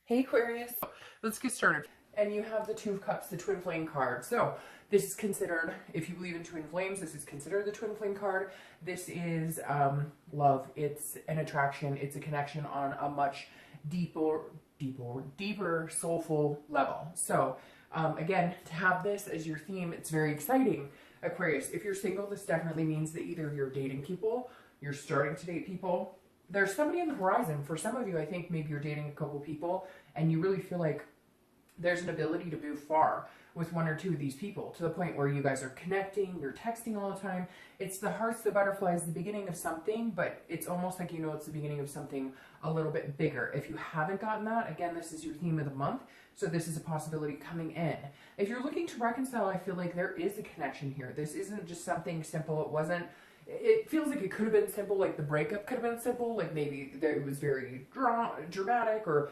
Hey Aquarius, let's get started. And you have the Two of Cups, the Twin Flame card. So this is considered, if you believe in twin flames, this is considered the Twin Flame card. This is love. It's an attraction. It's a connection on a much deeper, soulful level. So again, to have this as your theme, it's very exciting. Aquarius, if you're single, this definitely means that either you're dating people, you're starting to date people, there's somebody on the horizon. For some of you, I think maybe you're dating a couple people and you really feel like there's an ability to move far with one or two of these people to the point where you guys are connecting, you're texting all the time. It's the hearts, the butterflies, the beginning of something, but it's almost like it's the beginning of something a little bit bigger. If you haven't gotten that, again, this is your theme of the month. So this is a possibility coming in. If you're looking to reconcile, I feel like there is a connection here. This isn't just something simple. It feels like it could have been simple, like the breakup could have been simple, like maybe it was very dramatic, or,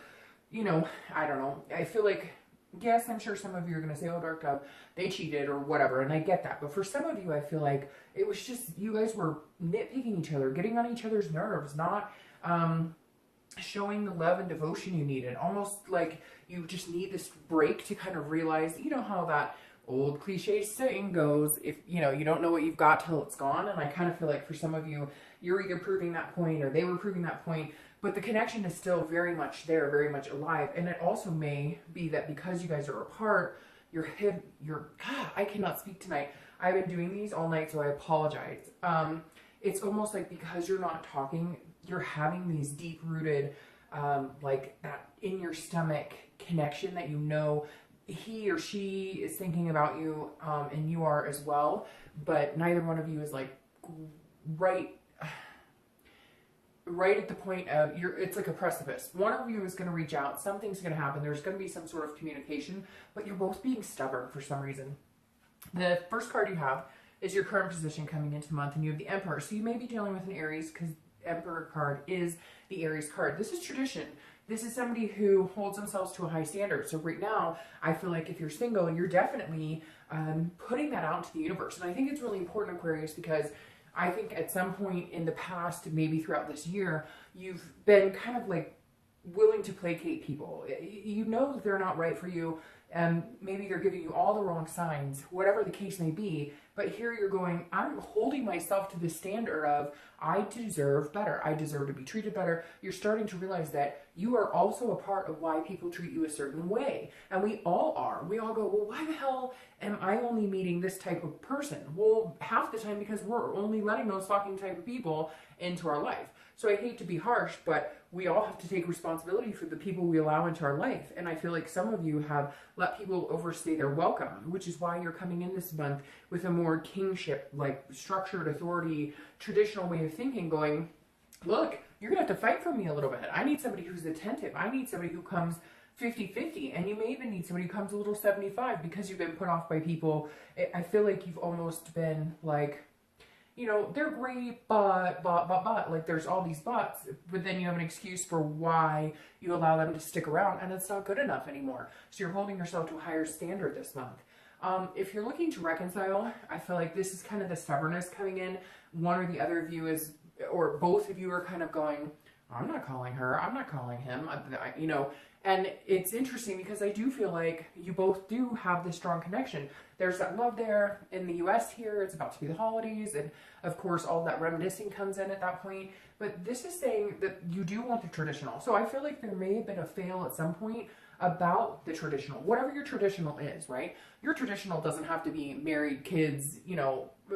I don't know. I feel like, yes, I'm sure some of you are going to say, oh, Dark Dove, they cheated or whatever, and I get that. But for some of you, I feel like it was just you guys were nitpicking each other, getting on each other's nerves, not showing the love and devotion you needed. Almost like you just need this break to kind of realize, how that old cliche saying goes, if you don't know what you've got till it's gone. And I kind of feel like for some of you, you're either proving that point or they were proving that point, but the connection is still very much there, very much alive. And it also may be that because you guys are apart, I cannot speak tonight. I've been doing these all night, so I apologize. It's almost like because you're not talking, you're having these deep rooted like that in your stomach connection that he or she is thinking about you, and you are as well, but neither one of you is like right at the point of it's like a precipice. One of you is going to reach out, something's going to happen, there's going to be some sort of communication, but you're both being stubborn for some reason. The first card you have is your current position coming into the month, and you have the Emperor. So you may be dealing with an Aries because Emperor card is the Aries card. This is tradition. This is somebody who holds themselves to a high standard. So right now, I feel like if you're single, you're definitely putting that out to the universe. And I think it's really important, Aquarius, because I think at some point in the past, maybe throughout this year, you've been kind of like willing to placate people. You know that they're not right for you, and maybe they're giving you all the wrong signs, whatever the case may be. But here you're going, I'm holding myself to the standard of, I deserve better. I deserve to be treated better. You're starting to realize that you are also a part of why people treat you a certain way. And we all are. We all go, well, why the hell am I only meeting this type of person? Well, half the time because we're only letting those fucking type of people into our life. So I hate to be harsh, but we all have to take responsibility for the people we allow into our life. And I feel like some of you have let people overstay their welcome, which is why you're coming in this month with a more kingship, like structured authority, traditional way of thinking, going, look, you're going to have to fight for me a little bit. I need somebody who's attentive. I need somebody who comes 50-50, and you may even need somebody who comes a little 75 because you've been put off by people. I feel like you've almost been like, they're great, but, like there's all these buts, but then you have an excuse for why you allow them to stick around, and it's not good enough anymore. So you're holding yourself to a higher standard this month. If you're looking to reconcile, I feel like this is kind of the stubbornness coming in. One or the other of you is, or both of you are kind of going, I'm not calling her, I'm not calling him, and it's interesting because I do feel like you both do have this strong connection. There's that love there. In the US here, it's about to be the holidays, and of course all that reminiscing comes in at that point. But this is saying that you do want the traditional. So I feel like there may have been a fail at some point about the traditional, whatever your traditional is, right? Your traditional doesn't have to be married, kids,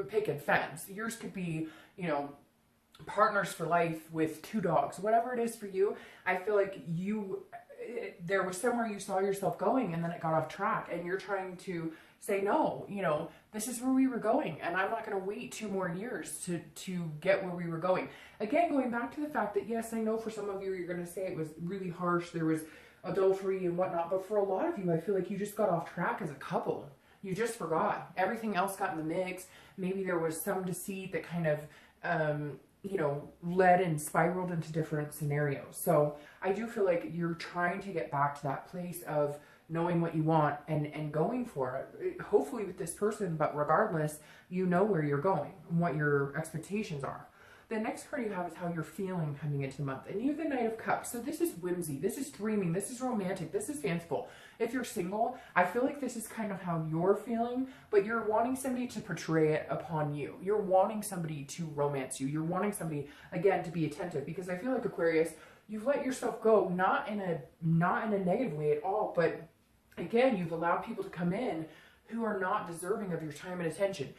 picket fence. Yours could be, partners for life with 2 dogs, whatever it is for you. I feel like there was somewhere you saw yourself going, and then it got off track, and you're trying to say, no, this is where we were going, and I'm not going to wait 2 more years to get where we were going. Again, going back to the fact that, yes, I know for some of you, you're going to say it was really harsh, there was adultery and whatnot, but for a lot of you, I feel like you just got off track as a couple. You just forgot. Everything else got in the mix. Maybe there was some deceit that kind of, led and spiraled into different scenarios. So I do feel like you're trying to get back to that place of knowing what you want and going for it. Hopefully with this person, but regardless, you know where you're going and what your expectations are. The next card you have is how you're feeling coming into the month. And you have the Knight of Cups. So this is whimsy, this is dreaming, this is romantic, this is fanciful. If you're single, I feel like this is kind of how you're feeling, but you're wanting somebody to portray it upon you. You're wanting somebody to romance you. You're wanting somebody, again, to be attentive, because I feel like, Aquarius, you've let yourself go, not in a negative way at all, but again, you've allowed people to come in who are not deserving of your time and attention.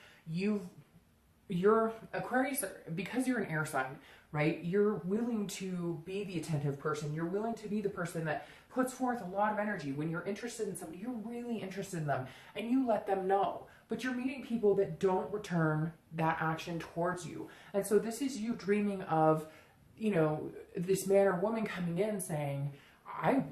You're Aquarius, because you're an air sign, right? You're willing to be the attentive person. You're willing to be the person that puts forth a lot of energy. When you're interested in somebody, you're really interested in them, and you let them know. But you're meeting people that don't return that action towards you. And so this is you dreaming of, you know, this man or woman coming in saying, I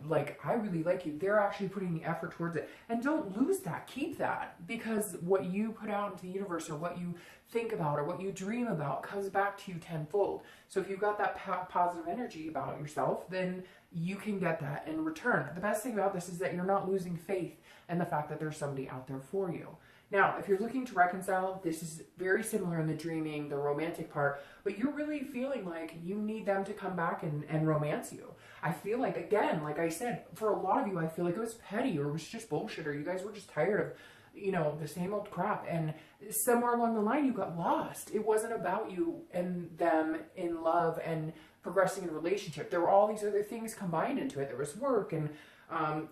really like you. They're actually putting the effort towards it. And don't lose that. Keep that. Because what you put out into the universe, or what you think about, or what you dream about, comes back to you tenfold. So if you've got that positive energy about yourself, then you can get that in return. The best thing about this is that you're not losing faith in the fact that there's somebody out there for you. Now, if you're looking to reconcile, this is very similar in the dreaming, the romantic part, but you're really feeling like you need them to come back and romance you. I feel like, again, like I said, for a lot of you, I feel like it was petty, or it was just bullshit, or you guys were just tired of, you know, the same old crap. And somewhere along the line, you got lost. It wasn't about you and them in love and progressing in a relationship. There were all these other things combined into it. There was work and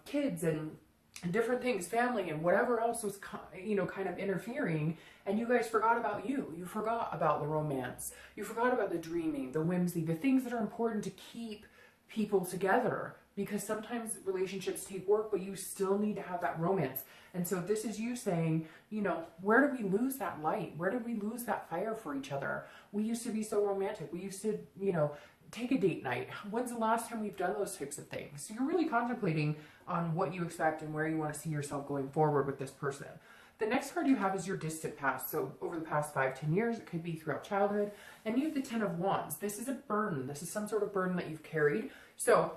kids and different things, family and whatever else was, you know, kind of interfering. And you guys forgot about you. You forgot about the romance. You forgot about the dreaming, the whimsy, the things that are important to keep people together, because sometimes relationships take work, but you still need to have that romance. And so this is you saying, you know, where did we lose that light? Where did we lose that fire for each other? We used to be so romantic. We used to, you know, take a date night. When's the last time we've done those types of things? So you're really contemplating on what you expect and where you want to see yourself going forward with this person. The next card you have is your distant past. So over the past 5-10 years, it could be throughout childhood. And you have the 10 of Wands. This is a burden. This is some sort of burden that you've carried. So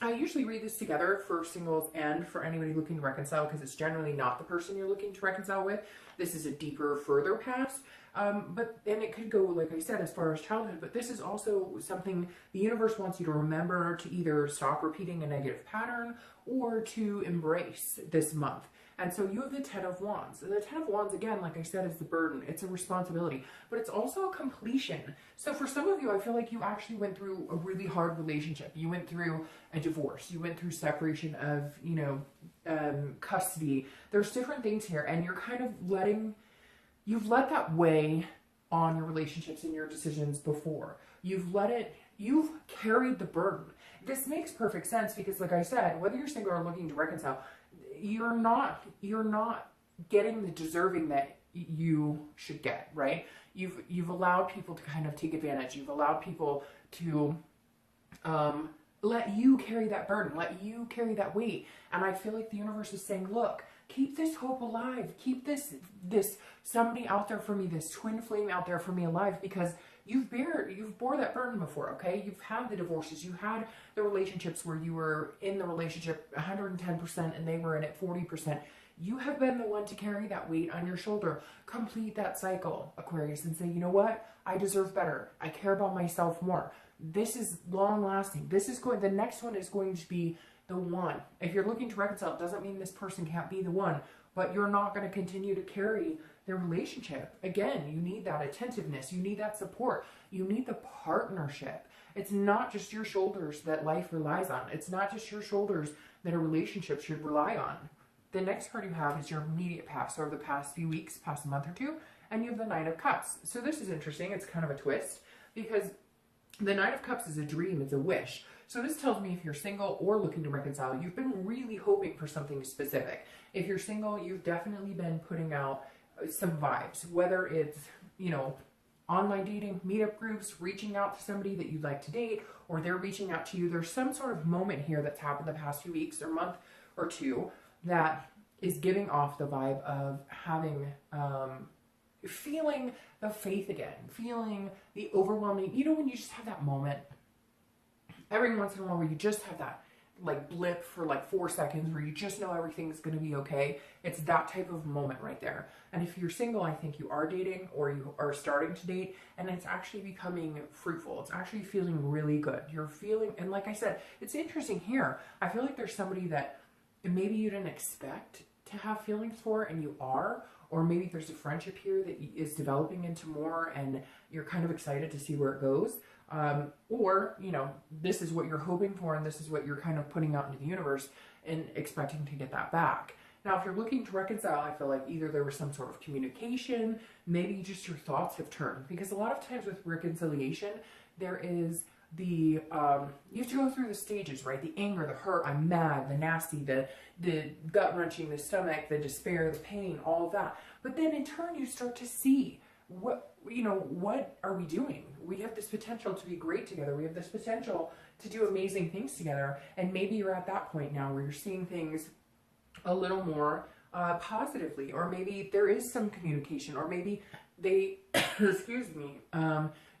I usually read this together for singles and for anybody looking to reconcile, because it's generally not the person you're looking to reconcile with. This is a deeper, further past. And it could go, like I said, as far as childhood, but this is also something the universe wants you to remember, to either stop repeating a negative pattern or to embrace this month. And so you have the 10 of Wands. And the 10 of Wands, again, like I said, is the burden. It's a responsibility, but it's also a completion. So for some of you, I feel like you actually went through a really hard relationship. You went through a divorce. You went through separation of, you know, custody. There's different things here, and you're kind of you've let that weigh on your relationships and your decisions before. You've carried the burden. This makes perfect sense because, like I said, whether you're single or looking to reconcile, you're not getting the deserving that you should get, right? You've allowed people to kind of take advantage. You've allowed people to let you carry that burden, let you carry that weight. And I feel like the universe is saying, look, keep this hope alive. Keep this somebody out there for me, this twin flame out there for me alive, because you've bore that burden before, okay? You've had the divorces. You had the relationships where you were in the relationship 110% and they were in it 40%. You have been the one to carry that weight on your shoulder. Complete that cycle, Aquarius, and say, you know what? I deserve better. I care about myself more. This is long lasting. The next one is going to be the one. If you're looking to reconcile, it doesn't mean this person can't be the one, but you're not going to continue to carry their relationship. Again, you need that attentiveness. You need that support. You need the partnership. It's not just your shoulders that life relies on. It's not just your shoulders that a relationship should rely on. The next card you have is your immediate past, over the past few weeks, past month or two, and you have the Knight of Cups. So this is interesting. It's kind of a twist because the Knight of Cups is a dream. It's a wish. So this tells me if you're single or looking to reconcile, you've been really hoping for something specific. If you're single, you've definitely been putting out some vibes, whether it's, you know, online dating, meetup groups, reaching out to somebody that you'd like to date, or they're reaching out to you. There's some sort of moment here that's happened the past few weeks or month or two that is giving off the vibe of having, feeling the faith again, feeling the overwhelming, you know, when you just have that moment every once in a while where you just have that like blip for like 4 seconds where you just know everything's going to be okay. It's that type of moment right there. And if you're single, I think you are dating or you are starting to date, and it's actually becoming fruitful. It's actually feeling really good. You're feeling, and like I said, it's interesting here. I feel like there's somebody that maybe you didn't expect to have feelings for, and you are, or maybe there's a friendship here that is developing into more, and you're kind of excited to see where it goes. Or, you know, this is what you're hoping for, and this is what you're kind of putting out into the universe and expecting to get that back. Now, if you're looking to reconcile, I feel like either there was some sort of communication, maybe just your thoughts have turned. Because a lot of times with reconciliation, there is the, you have to go through the stages, right? The anger, the hurt, I'm mad, the nasty, the gut-wrenching, the stomach, the despair, the pain, all of that. But then in turn, you start to see what are we doing? We have this potential to be great together. We have this potential to do amazing things together. And maybe you're at that point now where you're seeing things a little more positively, or maybe there is some communication, or maybe they, excuse me,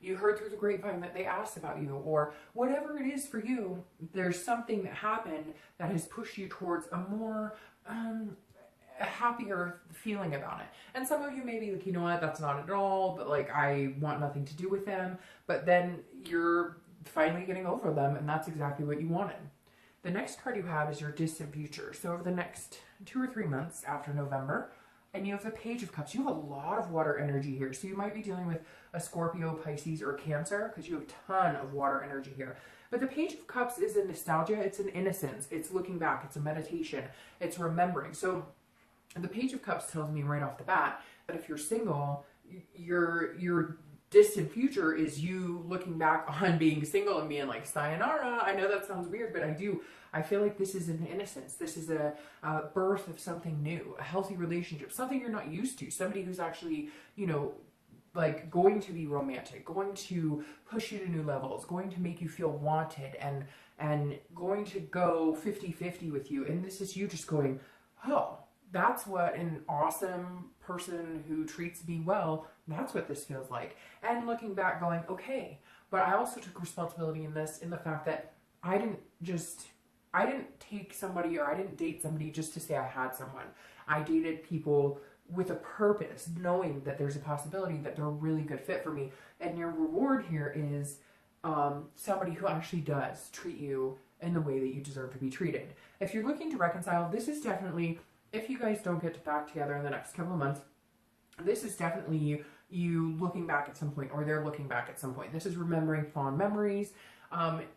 you heard through the grapevine that they asked about you, or whatever it is for you, there's something that happened that has pushed you towards a more a happier feeling about it. And some of you may be like, you know what, that's not at all, but like, I want nothing to do with them. But then you're finally getting over them, and that's exactly what you wanted. The next card you have is your distant future. So over the next 2 or 3 months after November, and you have the Page of Cups. You have a lot of water energy here. So you might be dealing with a Scorpio, Pisces, or Cancer, because you have a ton of water energy here. But the Page of Cups is a nostalgia. It's an innocence. It's looking back. It's a meditation. It's remembering. So the Page of Cups tells me right off the bat that if you're single, your distant future is you looking back on being single and being like, sayonara. I know that sounds weird, but I feel like this is an innocence. This is a birth of something new, a healthy relationship, something you're not used to, somebody who's actually, you know, like going to be romantic, going to push you to new levels, going to make you feel wanted, and going to go 50-50 with you. And this is you just going, oh, that's what an awesome person who treats me well, that's what this feels like. And looking back going, okay, but I also took responsibility in this, in the fact that I didn't take somebody, or I didn't date somebody just to say I had someone. I dated people with a purpose, knowing that there's a possibility that they're a really good fit for me. And your reward here is somebody who actually does treat you in the way that you deserve to be treated. If you're looking to reconcile, this is definitely, if you guys don't get back together in the next couple of months, this is definitely you looking back at some point, or they're looking back at some point. This is remembering fond memories.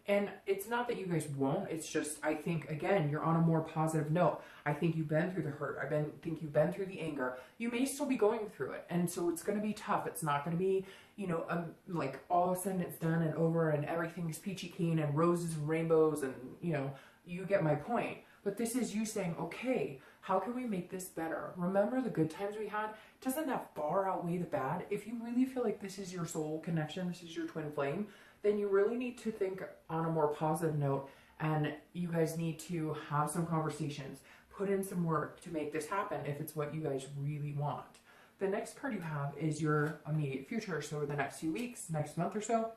And it's not that you guys won't, it's just, I think, again, you're on a more positive note. I think you've been through the hurt. think you've been through the anger. You may still be going through it. And so it's going to be tough. It's not going to be, you know, like all of a sudden it's done and over and everything's peachy keen and roses and rainbows and, you know, you get my point. But this is you saying, okay, how can we make this better? Remember the good times we had? Doesn't that far outweigh the bad? If you really feel like this is your soul connection, this is your twin flame, then you really need to think on a more positive note, and you guys need to have some conversations, put in some work to make this happen if it's what you guys really want. The next card you have is your immediate future, so over the next few weeks, next month or so,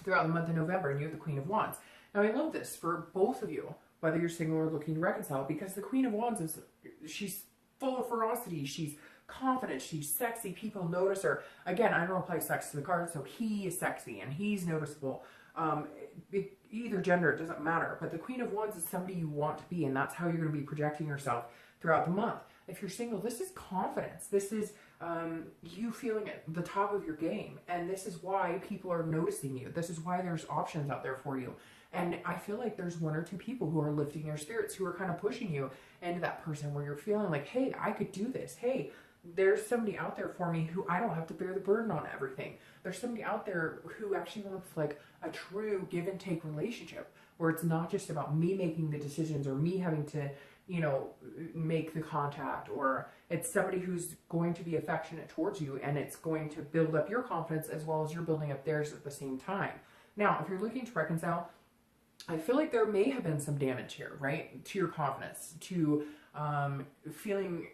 throughout the month of November, and you have the Queen of Wands. Now I love this for both of you, whether you're single or looking to reconcile, because the Queen of Wands she's full of ferocity, she's confident, she's sexy, people notice her. Again, I don't apply sex to the card, so he is sexy and he's noticeable. Either gender, it doesn't matter, but the Queen of Wands is somebody you want to be, and that's how you're going to be projecting yourself throughout the month. If you're single, this is confidence. This is you feeling at the top of your game, and this is why people are noticing you. This is why there's options out there for you. And I feel like there's 1 or 2 people who are lifting your spirits, who are kind of pushing you into that person where you're feeling like, hey, I could do this. Hey, there's somebody out there for me who I don't have to bear the burden on everything. There's somebody out there who actually wants like a true give and take relationship, where it's not just about me making the decisions or me having to, you know, make the contact, or it's somebody who's going to be affectionate towards you, and it's going to build up your confidence as well as you're building up theirs at the same time. Now, if you're looking to reconcile, I feel like there may have been some damage here, right? To your confidence, to feeling,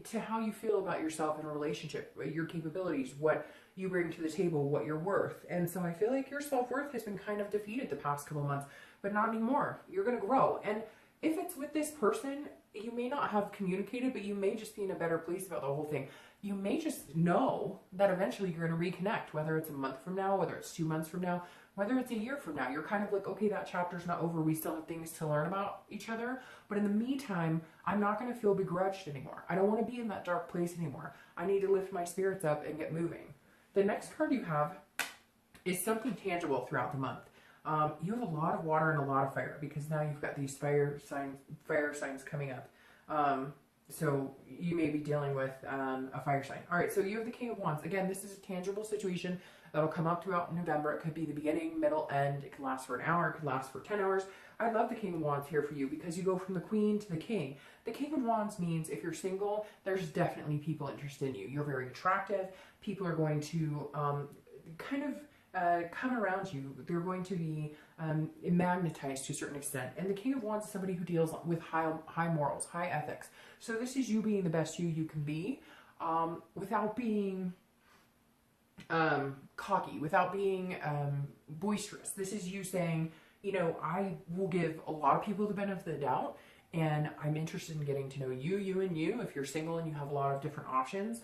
to how you feel about yourself in a relationship, your capabilities, what you bring to the table, what you're worth. And so I feel like your self-worth has been kind of defeated the past couple months but not anymore. You're going to grow. And if it's with this person, you may not have communicated, but you may just be in a better place about the whole thing. You may just know that eventually you're going to reconnect, whether it's a month from now, whether it's 2 months from now, whether it's a year from now. You're kind of like, okay, that chapter's not over. We still have things to learn about each other. But in the meantime, I'm not going to feel begrudged anymore. I don't want to be in that dark place anymore. I need to lift my spirits up and get moving. The next card you have is something tangible throughout the month. You have a lot of water and a lot of fire, because now you've got these fire signs coming up. So you may be dealing with a fire sign. All right, so you have the King of Wands. Again, this is a tangible situation that'll come up throughout November. It could be the beginning, middle, end. It could last for an hour. It could last for 10 hours. I love the King of Wands here for you, because you go from the Queen to the King. The King of Wands means if you're single, there's definitely people interested in you. You're very attractive. People are going to kind of come around you. They're going to be magnetized to a certain extent. And the King of Wands is somebody who deals with high morals, high ethics. So this is you being the best you can be, without being cocky, without being boisterous. This is you saying, you know, I will give a lot of people the benefit of the doubt, and I'm interested in getting to know you, you, if you're single and you have a lot of different options.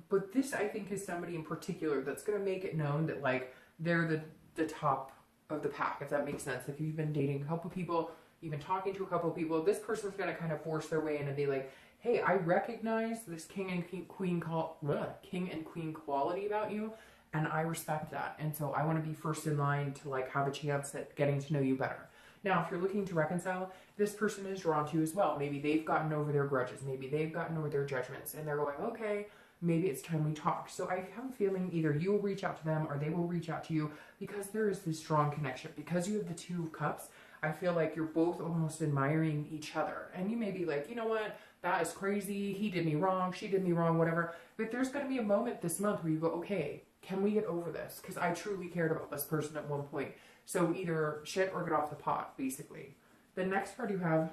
But this, I think, is somebody in particular that's going to make it known that, like, they're the top of the pack, if that makes sense. If you've been dating a couple people, you've been talking to a couple people, this person's going to kind of force their way in and be like, hey, I recognize this king and queen quality about you, and I respect that. And so I want to be first in line to, like, have a chance at getting to know you better. Now, if you're looking to reconcile, this person is drawn to you as well. Maybe they've gotten over their grudges. Maybe they've gotten over their judgments, and they're going, okay, maybe it's time we talk. So I have a feeling either you will reach out to them or they will reach out to you, because there is this strong connection. Because you have the Two of Cups, I feel like you're both almost admiring each other. And you may be like, you know what, that is crazy. He did me wrong. She did me wrong, whatever. But there's going to be a moment this month where you go, okay, can we get over this? Because I truly cared about this person at one point. So either shit or get off the pot, basically. The next card you have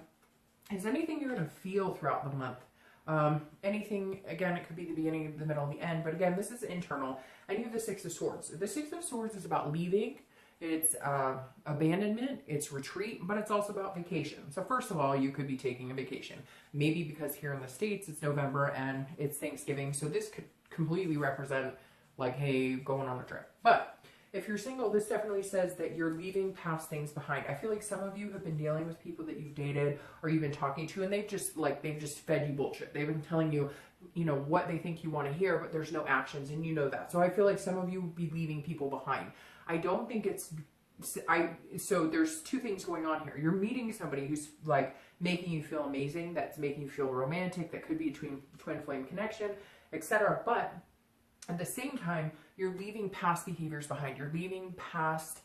is anything you're going to feel throughout the month. Anything, again, it could be the beginning, the middle, and the end, but again, this is internal. And you have the Six of Swords. The Six of Swords is about leaving. It's abandonment, it's retreat, but it's also about vacation. So first of all, you could be taking a vacation. Maybe because here in the States, it's November and it's Thanksgiving, so this could completely represent, like, hey, going on a trip. But if you're single, this definitely says that you're leaving past things behind. I feel like some of you have been dealing with people that you've dated or you've been talking to, and they've just fed you bullshit. They've been telling you, you know, what they think you want to hear, but there's no actions, and you know that. So I feel like some of you will be leaving people behind. I don't think it's, so there's two things going on here. You're meeting somebody who's, like, making you feel amazing, that's making you feel romantic, that could be a twin flame connection, etc. But at the same time, you're leaving past behaviors behind. You're leaving past,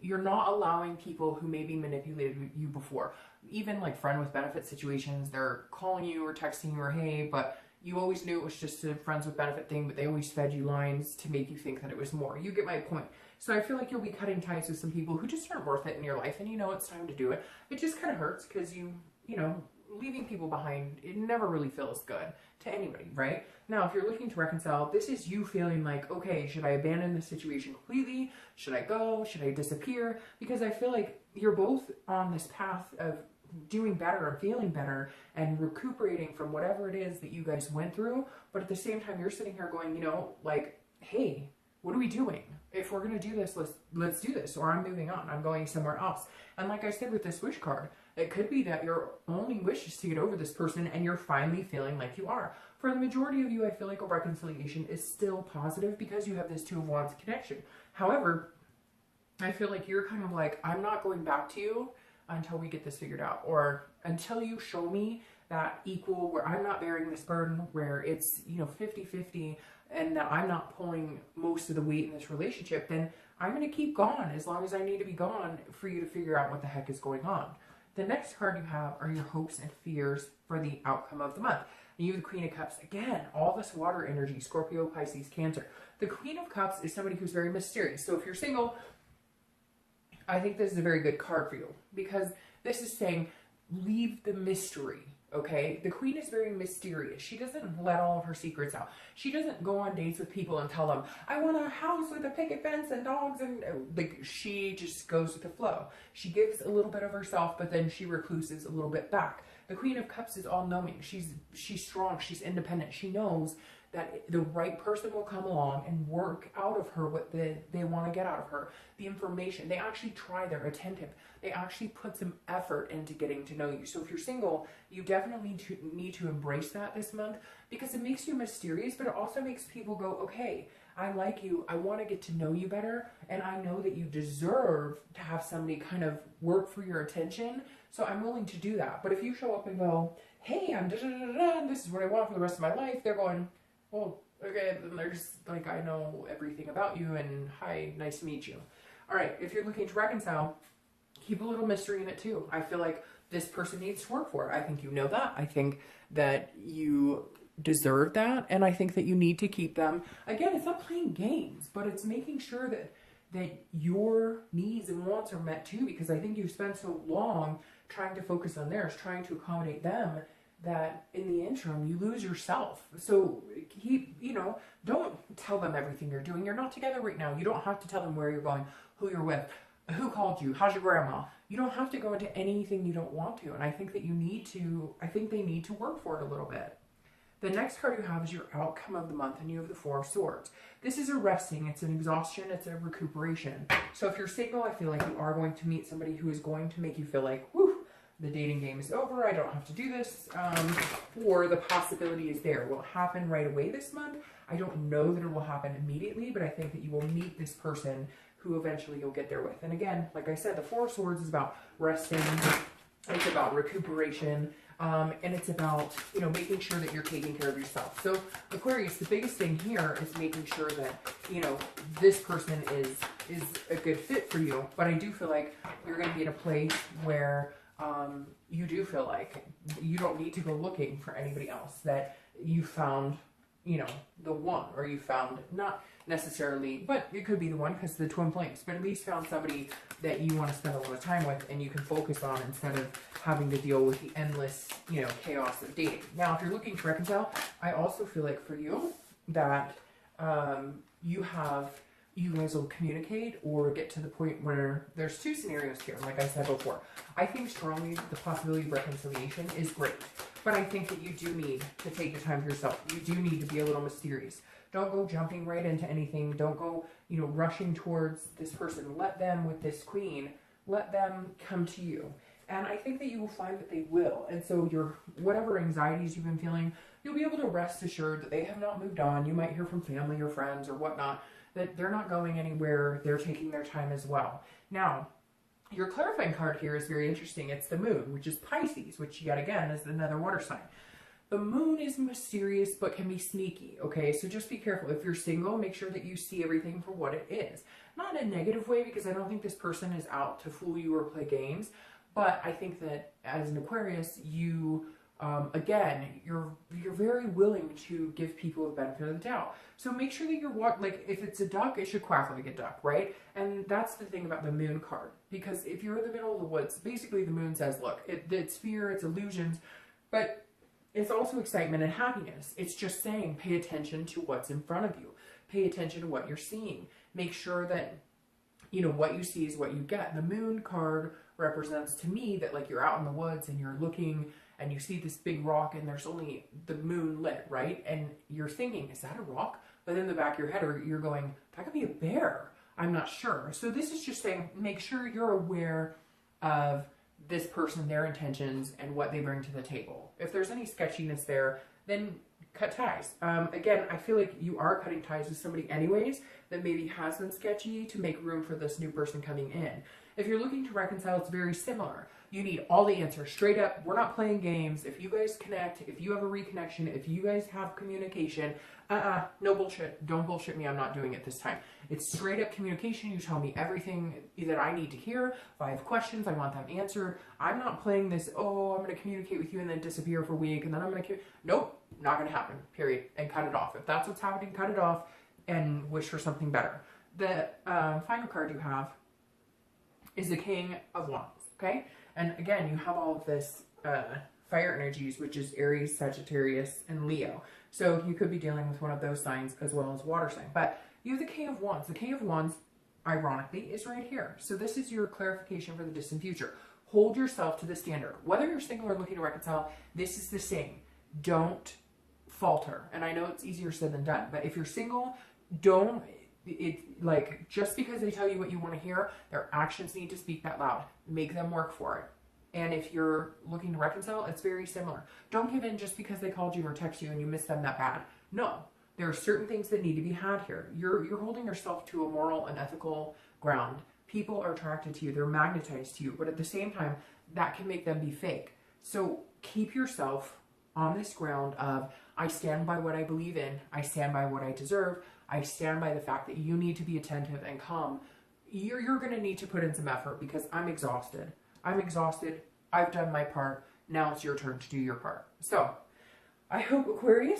you're not allowing people who maybe manipulated you before. Even like friend with benefit situations, they're calling you or texting you or hey, but you always knew it was just a friends with benefit thing, but they always fed you lines to make you think that it was more. You get my point. So I feel like you'll be cutting ties with some people who just aren't worth it in your life, and you know it's time to do it. It just kind of hurts because you know, leaving people behind, it never really feels good to anybody, right? Now, if you're looking to reconcile, this is you feeling like, okay, should I abandon the situation completely? Should I go? Should I disappear? Because I feel like you're both on this path of doing better and feeling better and recuperating from whatever it is that you guys went through. But at the same time, you're sitting here going, you know, like, hey, what are we doing? If we're going to do this, let's do this, or I'm moving on. I'm going somewhere else. And like I said with this wish card, it could be that your only wish is to get over this person and you're finally feeling like you are. For the majority of you, I feel like a reconciliation is still positive because you have this Two of Wands connection. However, I feel like you're kind of like, I'm not going back to you until we get this figured out, or until you show me that equal, where I'm not bearing this burden, where it's, you know, 50-50, and that I'm not pulling most of the weight in this relationship, then I'm going to keep gone as long as I need to be gone for you to figure out what the heck is going on. The next card you have are your hopes and fears for the outcome of the month. And you have the Queen of Cups. Again, all this water energy, Scorpio, Pisces, Cancer. The Queen of Cups is somebody who's very mysterious. So if you're single, I think this is a very good card for you, because this is saying leave the mystery okay? The queen is very mysterious. She doesn't let all of her secrets out. She doesn't go on dates with people and tell them, I want a house with a picket fence and dogs, and like, she just goes with the flow. She gives a little bit of herself, but then she recluses a little bit back. The Queen of Cups is all-knowing. She's strong. She's independent. She knows that the right person will come along and work out of her what they want to get out of her. The information. They actually try. They're attentive. They actually put some effort into getting to know you. So if you're single, you definitely need to embrace that this month, because it makes you mysterious, but it also makes people go, okay, I like you. I want to get to know you better. And I know that you deserve to have somebody kind of work for your attention. So I'm willing to do that. But if you show up and go, hey, I'm da-da-da-da-da, and this is what I want for the rest of my life, they're going, well, okay, then there's like, I know everything about you, and hi, nice to meet you. All right, if you're looking to reconcile, keep a little mystery in it too. I feel like this person needs to work for it. I think you know that. I think that you deserve that, and I think that you need to keep them. Again, it's not playing games, but it's making sure that your needs and wants are met too, because I think you've spent so long trying to focus on theirs, trying to accommodate them, that in the interim you lose yourself. So keep, don't tell them everything you're doing. You're not together right now. You don't have to tell them where you're going, who you're with, who called you, how's your grandma. You don't have to go into anything you don't want to. And I think that I think they need to work for it a little bit. The next card you have is your outcome of the month, and you have the Four of Swords. This is a resting, it's an exhaustion, it's a recuperation. So if you're single, I feel like you are going to meet somebody who is going to make you feel like, whew, the dating game is over, I don't have to do this, or the possibility is there. Will it happen right away this month? I don't know that it will happen immediately, but I think that you will meet this person who eventually you'll get there with. And again, like I said, the Four of Swords is about resting, it's about recuperation, and it's about, making sure that you're taking care of yourself. So Aquarius, the biggest thing here is making sure that, this person is a good fit for you. But I do feel like you're going to be in a place where you do feel like you don't need to go looking for anybody else, that you found, the one, or you found, not necessarily, but it could be the one because the twin flames, but at least found somebody that you want to spend a lot of time with and you can focus on, instead of having to deal with the endless, chaos of dating. Now, if you're looking to reconcile, I also feel like for you that you guys will communicate or get to the point where there's two scenarios here. Like I said before, I think strongly the possibility of reconciliation is great, but I think that you do need to take your time for yourself. You do need to be a little mysterious. Don't go jumping right into anything. Don't go, rushing towards this person. Let them, with this queen, let them come to you. And I think that you will find that they will. And so whatever anxieties you've been feeling, you'll be able to rest assured that they have not moved on. You might hear from family or friends or whatnot that they're not going anywhere. They're taking their time as well. Now, your clarifying card here is very interesting. It's the moon, which is Pisces, which yet again is another water sign. The moon is mysterious but can be sneaky, okay? So just be careful. If you're single, make sure that you see everything for what it is. Not in a negative way, because I don't think this person is out to fool you or play games. But I think that as an Aquarius, you, again, you're very willing to give people the benefit of the doubt. So make sure that like, if it's a duck, it should quack like a duck, right? And that's the thing about the moon card. Because if you're in the middle of the woods, basically the moon says, look, it's fear, it's illusions, but it's also excitement and happiness. It's just saying, pay attention to what's in front of you. Pay attention to what you're seeing. Make sure that, what you see is what you get. The moon card represents to me that, like, you're out in the woods and you're looking and you see this big rock and there's only the moon lit, right? And you're thinking, is that a rock? But in the back of your head, you're going, that could be a bear. I'm not sure. So this is just saying, make sure you're aware of this person, their intentions, and what they bring to the table. If there's any sketchiness there, then cut ties. Again, I feel like you are cutting ties with somebody anyways that maybe has been sketchy to make room for this new person coming in. If you're looking to reconcile, it's very similar. You need all the answers straight up. We're not playing games. If you guys connect, if you have a reconnection, if you guys have communication, no bullshit. Don't bullshit me. I'm not doing it this time. It's straight up communication. You tell me everything that I need to hear. If I have questions, I want them answered. I'm not playing this, I'm going to communicate with you and then disappear for a week and then I'm going to, nope, not going to happen, period. And cut it off. If that's what's happening, cut it off and wish for something better. The final card you have is the King of Wands, okay? And again, you have all of this fire energies, which is Aries, Sagittarius, and Leo. So you could be dealing with one of those signs as well as water sign. But you have the King of Wands. The King of Wands, ironically, is right here. So this is your clarification for the distant future. Hold yourself to the standard. Whether you're single or looking to reconcile, this is the same. Don't falter. And I know it's easier said than done, but if you're single, don't, like, just because they tell you what you want to hear, their actions need to speak that loud. Make them work for it. And if you're looking to reconcile, it's very similar. Don't give in just because they called you or text you and you miss them that bad. No, there are certain things that need to be had here. You're holding yourself to a moral and ethical ground. People are attracted to you. They're magnetized to you. But at the same time, that can make them be fake. So keep yourself on this ground of, I stand by what I believe in. I stand by what I deserve. I stand by the fact that you need to be attentive and calm. You're going to need to put in some effort because I'm exhausted. I'm exhausted. I've done my part. Now it's your turn to do your part. So I hope, Aquarius,